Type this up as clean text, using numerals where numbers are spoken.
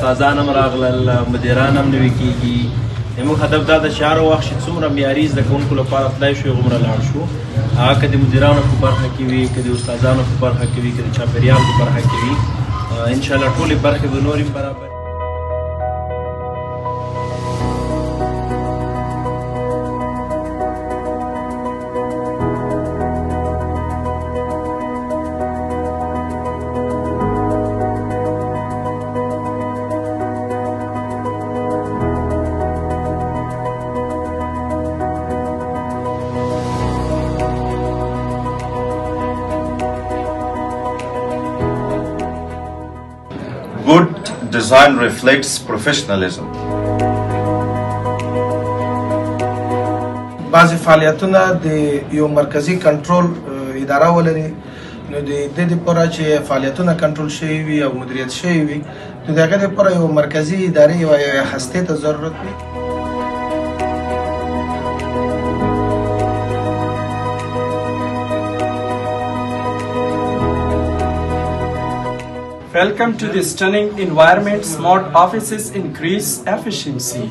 استادان هم راغلل، مدیران هم نوي کېږي. زموږ هدف دا ده چې هر وخت چې څومره معیاري زده کوونکو لپاره تلای شو هغومره لاړ شو، هغه که د مدیرانو په برخه کې وي، که د استادانو په برخه کې وي، که د چاپېریال په برخه کې وي. انشاءالله ټولې برخې به نورې برابر. Good design reflects professionalism. بعضی فعالیتونه د یو مرکزی کنټرول اداره ولري، نو د دې لپاره چې فعالیتونه کنټرول شوي وي او مدیریت شوي وي، نو د هغې لپاره یو مرکزي ادارې یا هستې ته ضرورت وي. Welcome to the stunning environment. Smart offices increase efficiency.